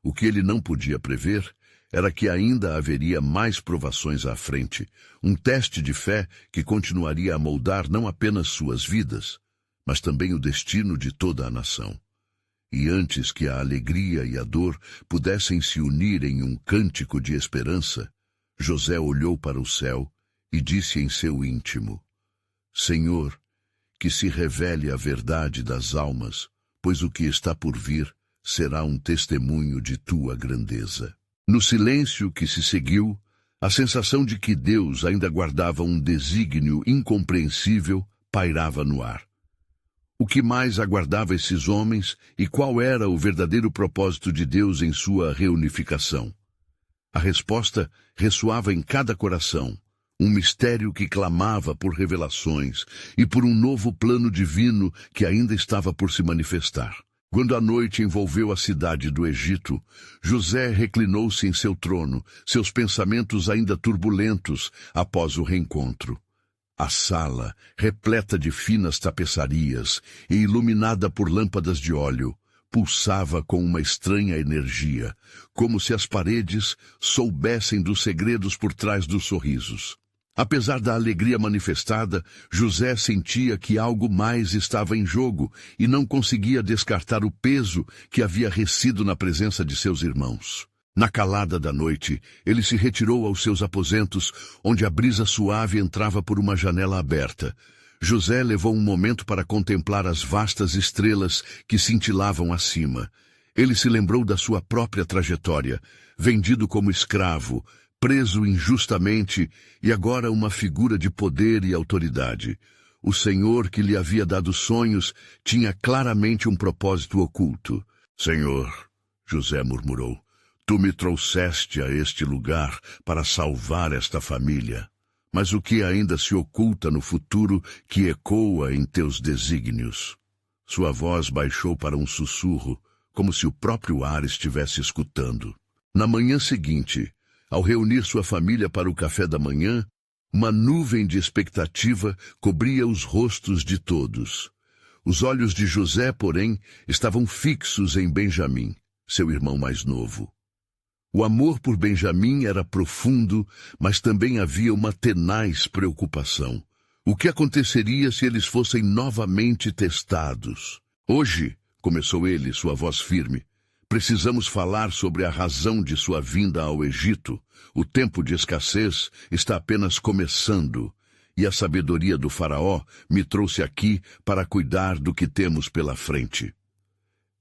O que ele não podia prever era que ainda haveria mais provações à frente, um teste de fé que continuaria a moldar não apenas suas vidas, mas também o destino de toda a nação. E antes que a alegria e a dor pudessem se unir em um cântico de esperança, José olhou para o céu e disse em seu íntimo, Senhor, que se revele a verdade das almas, pois o que está por vir será um testemunho de tua grandeza. No silêncio que se seguiu, a sensação de que Deus ainda guardava um desígnio incompreensível pairava no ar. O que mais aguardava esses homens e qual era o verdadeiro propósito de Deus em sua reunificação? A resposta ressoava em cada coração, um mistério que clamava por revelações e por um novo plano divino que ainda estava por se manifestar. Quando a noite envolveu a cidade do Egito, José reclinou-se em seu trono, seus pensamentos ainda turbulentos após o reencontro. A sala, repleta de finas tapeçarias e iluminada por lâmpadas de óleo, pulsava com uma estranha energia, como se as paredes soubessem dos segredos por trás dos sorrisos. Apesar da alegria manifestada, José sentia que algo mais estava em jogo e não conseguia descartar o peso que havia resistido na presença de seus irmãos. Na calada da noite, ele se retirou aos seus aposentos, onde a brisa suave entrava por uma janela aberta. José levou um momento para contemplar as vastas estrelas que cintilavam acima. Ele se lembrou da sua própria trajetória, vendido como escravo, preso injustamente e agora uma figura de poder e autoridade. O Senhor que lhe havia dado sonhos tinha claramente um propósito oculto. Senhor, José murmurou, tu me trouxeste a este lugar para salvar esta família. Mas o que ainda se oculta no futuro que ecoa em teus desígnios? Sua voz baixou para um sussurro, como se o próprio ar estivesse escutando. Na manhã seguinte, ao reunir sua família para o café da manhã, uma nuvem de expectativa cobria os rostos de todos. Os olhos de José, porém, estavam fixos em Benjamim, seu irmão mais novo. O amor por Benjamim era profundo, mas também havia uma tenaz preocupação. O que aconteceria se eles fossem novamente testados? Hoje, começou ele, sua voz firme, precisamos falar sobre a razão de sua vinda ao Egito. O tempo de escassez está apenas começando, e a sabedoria do faraó me trouxe aqui para cuidar do que temos pela frente.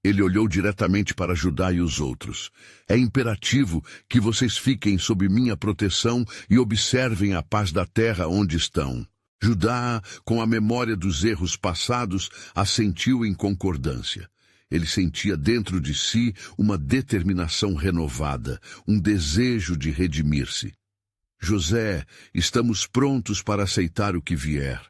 Ele olhou diretamente para Judá e os outros. É imperativo que vocês fiquem sob minha proteção e observem a paz da terra onde estão. Judá, com a memória dos erros passados, assentiu em concordância. Ele sentia dentro de si uma determinação renovada, um desejo de redimir-se. José, estamos prontos para aceitar o que vier,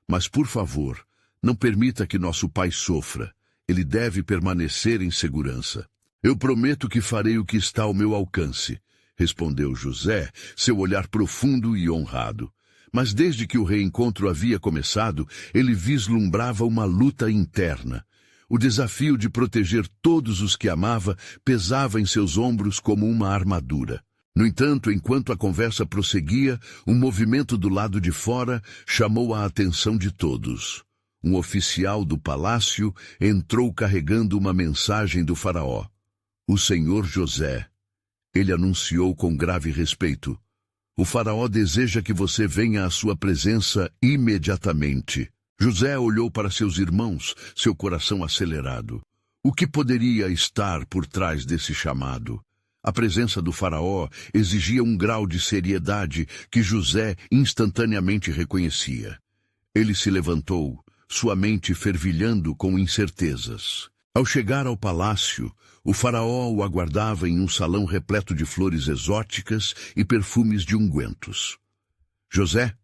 mas, por favor, não permita que nosso pai sofra. Ele deve permanecer em segurança. Eu prometo que farei o que está ao meu alcance, respondeu José, seu olhar profundo e honrado. Mas desde que o reencontro havia começado, ele vislumbrava uma luta interna. O desafio de proteger todos os que amava pesava em seus ombros como uma armadura. No entanto, enquanto a conversa prosseguia, um movimento do lado de fora chamou a atenção de todos. Um oficial do palácio entrou carregando uma mensagem do faraó. O senhor José. Ele anunciou com grave respeito. O faraó deseja que você venha à sua presença imediatamente. José olhou para seus irmãos, seu coração acelerado. O que poderia estar por trás desse chamado? A presença do faraó exigia um grau de seriedade que José instantaneamente reconhecia. Ele se levantou, sua mente fervilhando com incertezas. Ao chegar ao palácio, o faraó o aguardava em um salão repleto de flores exóticas e perfumes de ungüentos. José,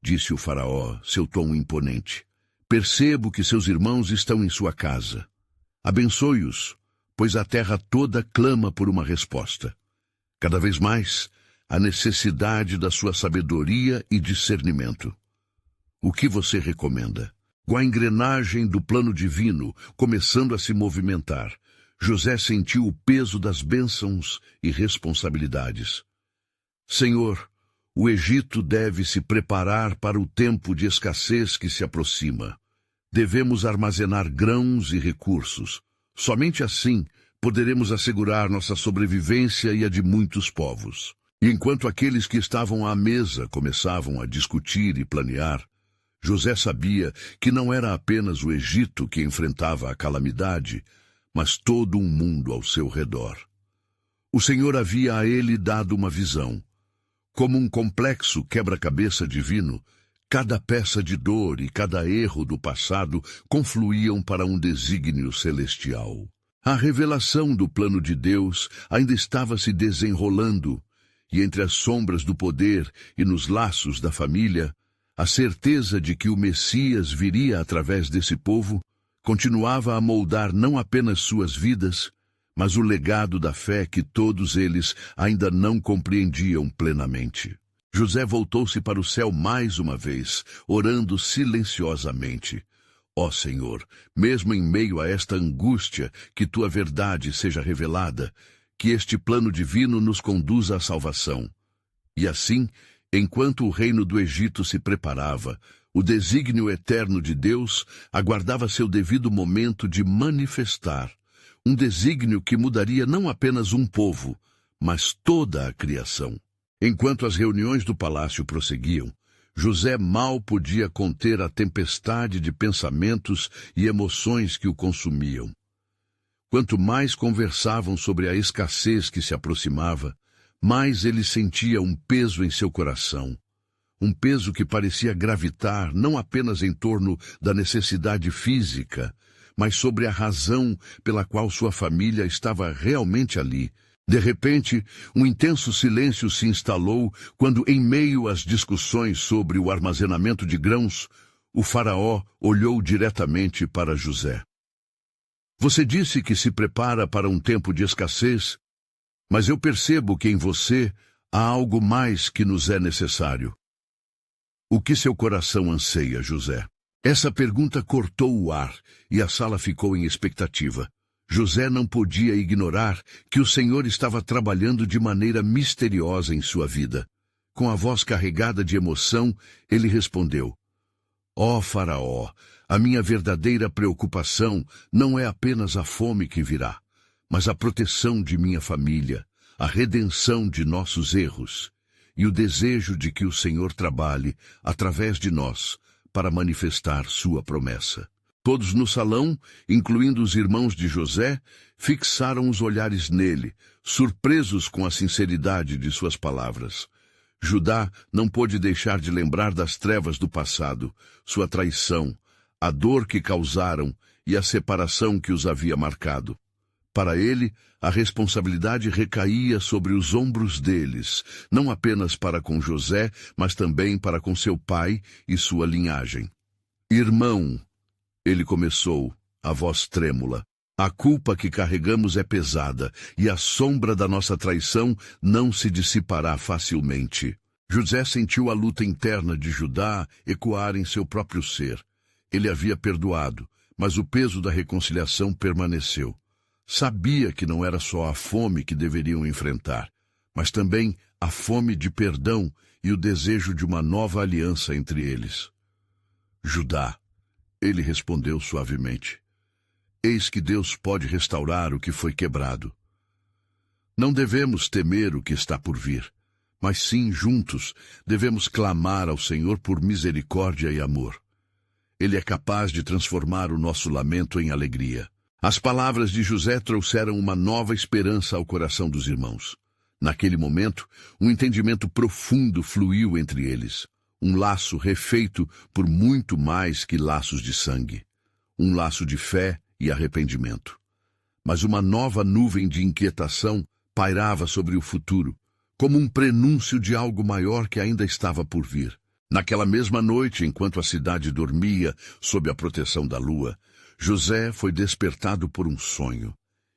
disse o faraó, seu tom imponente, percebo que seus irmãos estão em sua casa. Abençoe-os, pois a terra toda clama por uma resposta. Cada vez mais, a necessidade da sua sabedoria e discernimento. O que você recomenda? Com a engrenagem do plano divino começando a se movimentar, José sentiu o peso das bênçãos e responsabilidades. Senhor, o Egito deve se preparar para o tempo de escassez que se aproxima. Devemos armazenar grãos e recursos. Somente assim poderemos assegurar nossa sobrevivência e a de muitos povos. E enquanto aqueles que estavam à mesa começavam a discutir e planear, José sabia que não era apenas o Egito que enfrentava a calamidade, mas todo um mundo ao seu redor. O Senhor havia a ele dado uma visão. Como um complexo quebra-cabeça divino, cada peça de dor e cada erro do passado confluíam para um desígnio celestial. A revelação do plano de Deus ainda estava se desenrolando, e entre as sombras do poder e nos laços da família, a certeza de que o Messias viria através desse povo continuava a moldar não apenas suas vidas, mas o legado da fé que todos eles ainda não compreendiam plenamente. José voltou-se para o céu mais uma vez, orando silenciosamente. Ó Senhor, mesmo em meio a esta angústia, que tua verdade seja revelada, que este plano divino nos conduza à salvação. E assim, enquanto o reino do Egito se preparava, o desígnio eterno de Deus aguardava seu devido momento de manifestar. Um desígnio que mudaria não apenas um povo, mas toda a criação. Enquanto as reuniões do palácio prosseguiam, José mal podia conter a tempestade de pensamentos e emoções que o consumiam. Quanto mais conversavam sobre a escassez que se aproximava, mais ele sentia um peso em seu coração. Um peso que parecia gravitar não apenas em torno da necessidade física, mas sobre a razão pela qual sua família estava realmente ali. De repente, um intenso silêncio se instalou quando, em meio às discussões sobre o armazenamento de grãos, o faraó olhou diretamente para José. Você disse que se prepara para um tempo de escassez, mas eu percebo que em você há algo mais que nos é necessário. O que seu coração anseia, José? Essa pergunta cortou o ar e a sala ficou em expectativa. José não podia ignorar que o Senhor estava trabalhando de maneira misteriosa em sua vida. Com a voz carregada de emoção, ele respondeu: Ó Faraó, a minha verdadeira preocupação não é apenas a fome que virá, mas a proteção de minha família, a redenção de nossos erros e o desejo de que o Senhor trabalhe, através de nós, para manifestar sua promessa. Todos no salão, incluindo os irmãos de José, fixaram os olhares nele, surpresos com a sinceridade de suas palavras. Judá não pôde deixar de lembrar das trevas do passado, sua traição, a dor que causaram e a separação que os havia marcado. Para ele, a responsabilidade recaía sobre os ombros deles, não apenas para com José, mas também para com seu pai e sua linhagem. Irmão, ele começou, a voz trêmula, a culpa que carregamos é pesada, e a sombra da nossa traição não se dissipará facilmente. José sentiu a luta interna de Judá ecoar em seu próprio ser. Ele havia perdoado, Mas o peso da reconciliação permaneceu. Sabia que não era só a fome que deveriam enfrentar, mas também a fome de perdão e o desejo de uma nova aliança entre eles. Judá, ele respondeu suavemente, eis que Deus pode restaurar o que foi quebrado. Não devemos temer o que está por vir, mas sim, juntos, devemos clamar ao Senhor por misericórdia e amor. Ele é capaz de transformar o nosso lamento em alegria. As palavras de José trouxeram uma nova esperança ao coração dos irmãos. Naquele momento, um entendimento profundo fluiu entre eles. Um laço refeito por muito mais que laços de sangue. Um laço de fé e arrependimento. Mas uma nova nuvem de inquietação pairava sobre o futuro, como um prenúncio de algo maior que ainda estava por vir. Naquela mesma noite, enquanto a cidade dormia sob a proteção da lua, José foi despertado por um sonho.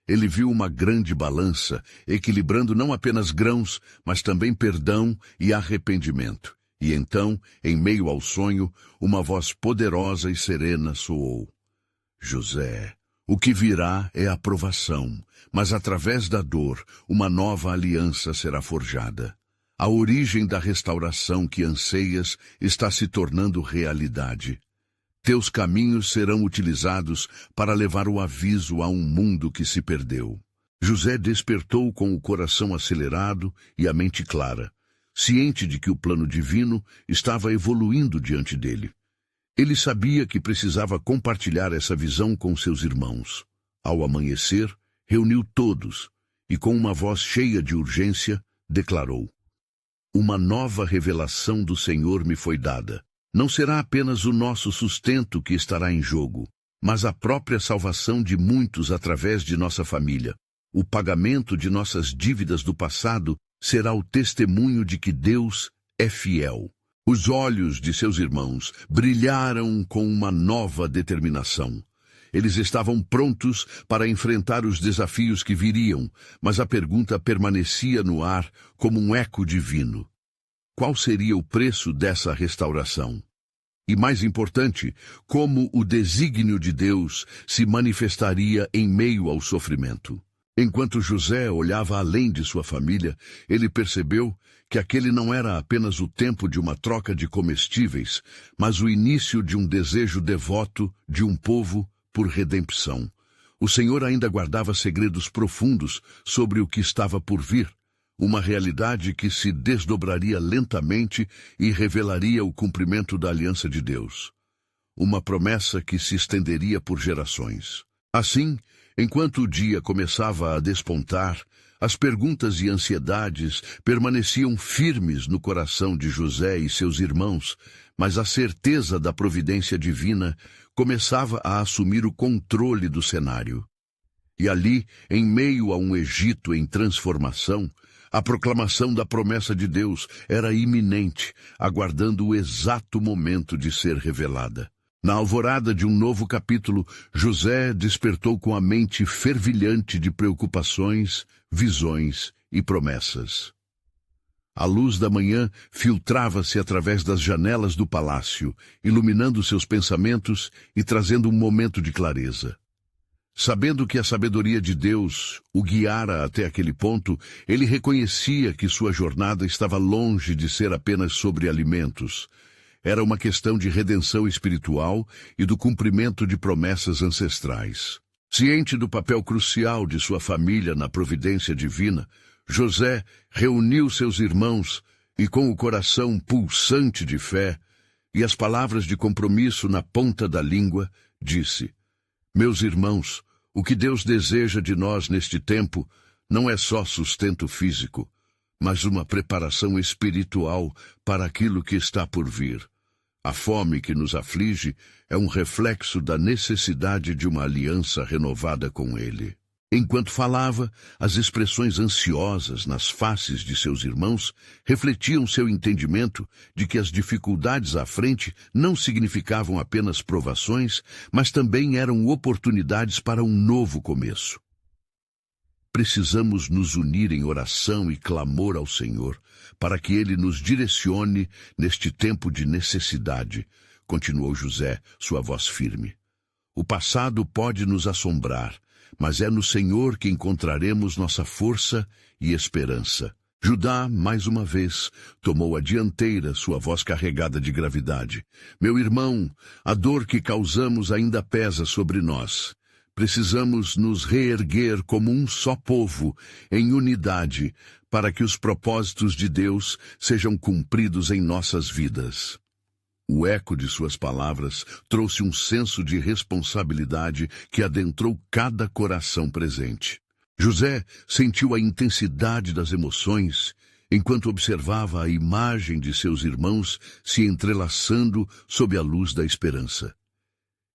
Ele viu uma grande balança, equilibrando não apenas grãos, mas também perdão e arrependimento. E então, em meio ao sonho, uma voz poderosa e serena soou. José, o que virá é a provação, mas através da dor, uma nova aliança será forjada. A origem da restauração que anseias está se tornando realidade. Teus caminhos serão utilizados para levar o aviso a um mundo que se perdeu. José despertou com o coração acelerado e a mente clara, ciente de que o plano divino estava evoluindo diante dele. Ele sabia que precisava compartilhar essa visão com seus irmãos. Ao amanhecer, reuniu todos e, com uma voz cheia de urgência, declarou: uma nova revelação do Senhor me foi dada. Não será apenas o nosso sustento que estará em jogo, mas a própria salvação de muitos através de nossa família. O pagamento de nossas dívidas do passado será o testemunho de que Deus é fiel. Os olhos de seus irmãos brilharam com uma nova determinação. Eles estavam prontos para enfrentar os desafios que viriam, mas a pergunta permanecia no ar como um eco divino. Qual seria o preço dessa restauração? E mais importante, como o desígnio de Deus se manifestaria em meio ao sofrimento? Enquanto José olhava além de sua família, ele percebeu que aquele não era apenas o tempo de uma troca de comestíveis, mas o início de um desejo devoto de um povo por redenção. O Senhor ainda guardava segredos profundos sobre o que estava por vir, uma realidade que se desdobraria lentamente e revelaria o cumprimento da aliança de Deus. Uma promessa que se estenderia por gerações. Assim, enquanto o dia começava a despontar, as perguntas e ansiedades permaneciam firmes no coração de José e seus irmãos, mas a certeza da providência divina começava a assumir o controle do cenário. E ali, em meio a um Egito em transformação, a proclamação da promessa de Deus era iminente, aguardando o exato momento de ser revelada. Na alvorada de um novo capítulo, José despertou com a mente fervilhante de preocupações, visões e promessas. A luz da manhã filtrava-se através das janelas do palácio, iluminando seus pensamentos e trazendo um momento de clareza. Sabendo que a sabedoria de Deus o guiara até aquele ponto, ele reconhecia que sua jornada estava longe de ser apenas sobre alimentos. Era uma questão de redenção espiritual e do cumprimento de promessas ancestrais. Ciente do papel crucial de sua família na providência divina, José reuniu seus irmãos e, com o coração pulsante de fé e as palavras de compromisso na ponta da língua, disse: meus irmãos, o que Deus deseja de nós neste tempo não é só sustento físico, mas uma preparação espiritual para aquilo que está por vir. A fome que nos aflige é um reflexo da necessidade de uma aliança renovada com Ele. Enquanto falava, as expressões ansiosas nas faces de seus irmãos refletiam seu entendimento de que as dificuldades à frente não significavam apenas provações, mas também eram oportunidades para um novo começo. Precisamos nos unir em oração e clamor ao Senhor, para que Ele nos direcione neste tempo de necessidade, continuou José, sua voz firme. O passado pode nos assombrar, mas é no Senhor que encontraremos nossa força e esperança. Judá, mais uma vez, tomou a dianteira, sua voz carregada de gravidade. Meu irmão, a dor que causamos ainda pesa sobre nós. Precisamos nos reerguer como um só povo, em unidade, para que os propósitos de Deus sejam cumpridos em nossas vidas. O eco de suas palavras trouxe um senso de responsabilidade que adentrou cada coração presente. José sentiu a intensidade das emoções enquanto observava a imagem de seus irmãos se entrelaçando sob a luz da esperança.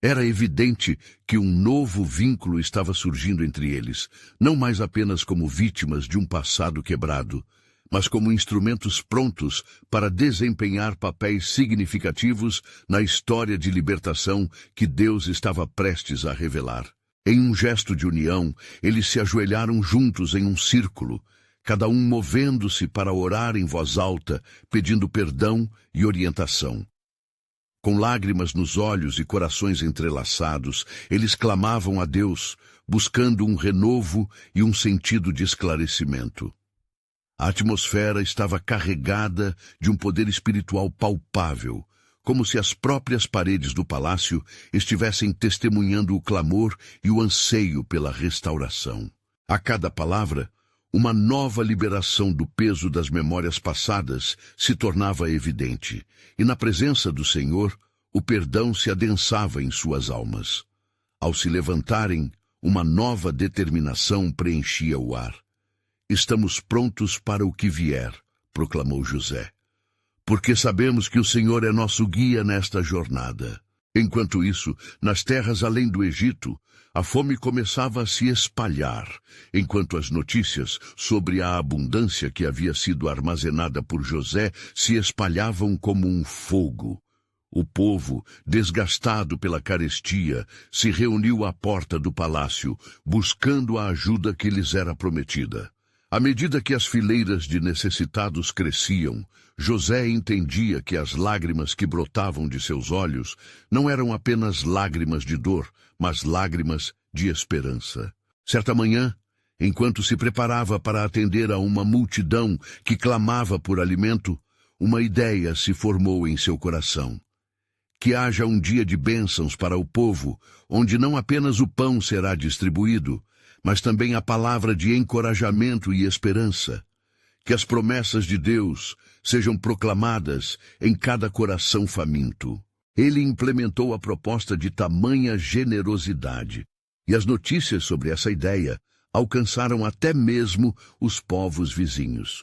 Era evidente que um novo vínculo estava surgindo entre eles, não mais apenas como vítimas de um passado quebrado, mas como instrumentos prontos para desempenhar papéis significativos na história de libertação que Deus estava prestes a revelar. Em um gesto de união, eles se ajoelharam juntos em um círculo, cada um movendo-se para orar em voz alta, pedindo perdão e orientação. Com lágrimas nos olhos e corações entrelaçados, eles clamavam a Deus, buscando um renovo e um sentido de esclarecimento. A atmosfera estava carregada de um poder espiritual palpável, como se as próprias paredes do palácio estivessem testemunhando o clamor e o anseio pela restauração. A cada palavra, uma nova liberação do peso das memórias passadas se tornava evidente, e na presença do Senhor, o perdão se adensava em suas almas. Ao se levantarem, uma nova determinação preenchia o ar. Estamos prontos para o que vier, proclamou José, porque sabemos que o Senhor é nosso guia nesta jornada. Enquanto isso, nas terras além do Egito, a fome começava a se espalhar, enquanto as notícias sobre a abundância que havia sido armazenada por José se espalhavam como um fogo. O povo, desgastado pela carestia, se reuniu à porta do palácio, buscando a ajuda que lhes era prometida. À medida que as fileiras de necessitados cresciam, José entendia que as lágrimas que brotavam de seus olhos não eram apenas lágrimas de dor, mas lágrimas de esperança. Certa manhã, enquanto se preparava para atender a uma multidão que clamava por alimento, uma ideia se formou em seu coração. Que haja um dia de bênçãos para o povo, onde não apenas o pão será distribuído, mas também a palavra de encorajamento e esperança. Que as promessas de Deus sejam proclamadas em cada coração faminto. Ele implementou a proposta de tamanha generosidade, e as notícias sobre essa ideia alcançaram até mesmo os povos vizinhos.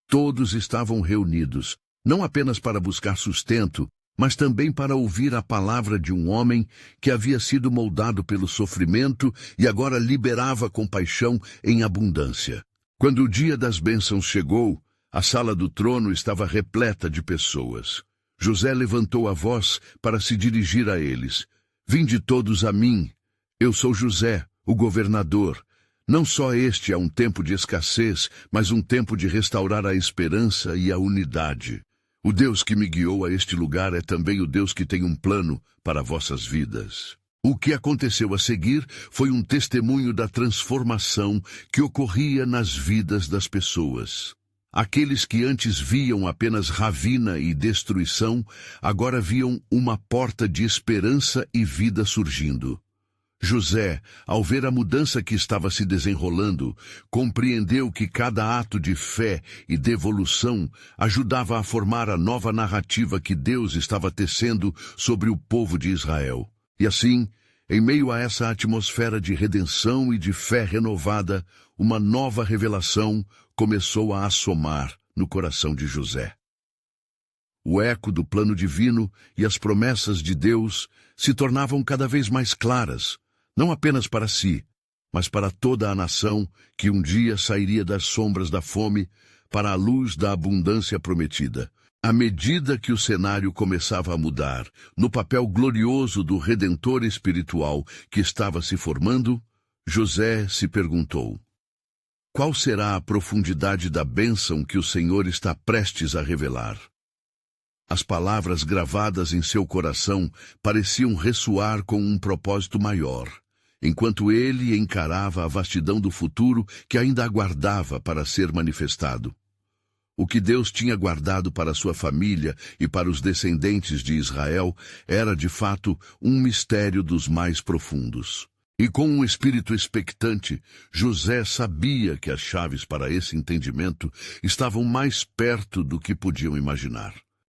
Todos estavam reunidos, não apenas para buscar sustento, mas também para ouvir a palavra de um homem que havia sido moldado pelo sofrimento e agora liberava compaixão em abundância. Quando o dia das bênçãos chegou, a sala do trono estava repleta de pessoas. José levantou a voz para se dirigir a eles. Vinde todos a mim. Eu sou José, o governador. Não só este é um tempo de escassez, mas um tempo de restaurar a esperança e a unidade. O Deus que me guiou a este lugar é também o Deus que tem um plano para vossas vidas. O que aconteceu a seguir foi um testemunho da transformação que ocorria nas vidas das pessoas. Aqueles que antes viam apenas ravina e destruição, agora viam uma porta de esperança e vida surgindo. José, ao ver a mudança que estava se desenrolando, compreendeu que cada ato de fé e devolução ajudava a formar a nova narrativa que Deus estava tecendo sobre o povo de Israel. E assim, em meio a essa atmosfera de redenção e de fé renovada, uma nova revelação começou a assomar no coração de José. O eco do plano divino e as promessas de Deus se tornavam cada vez mais claras, não apenas para si, mas para toda a nação que um dia sairia das sombras da fome para a luz da abundância prometida. À medida que o cenário começava a mudar, no papel glorioso do Redentor espiritual que estava se formando, José se perguntou: qual será a profundidade da bênção que o Senhor está prestes a revelar? As palavras gravadas em seu coração pareciam ressoar com um propósito maior, enquanto ele encarava a vastidão do futuro que ainda aguardava para ser manifestado. O que Deus tinha guardado para sua família e para os descendentes de Israel era, de fato, um mistério dos mais profundos. E com um espírito expectante, José sabia que as chaves para esse entendimento estavam mais perto do que podiam imaginar.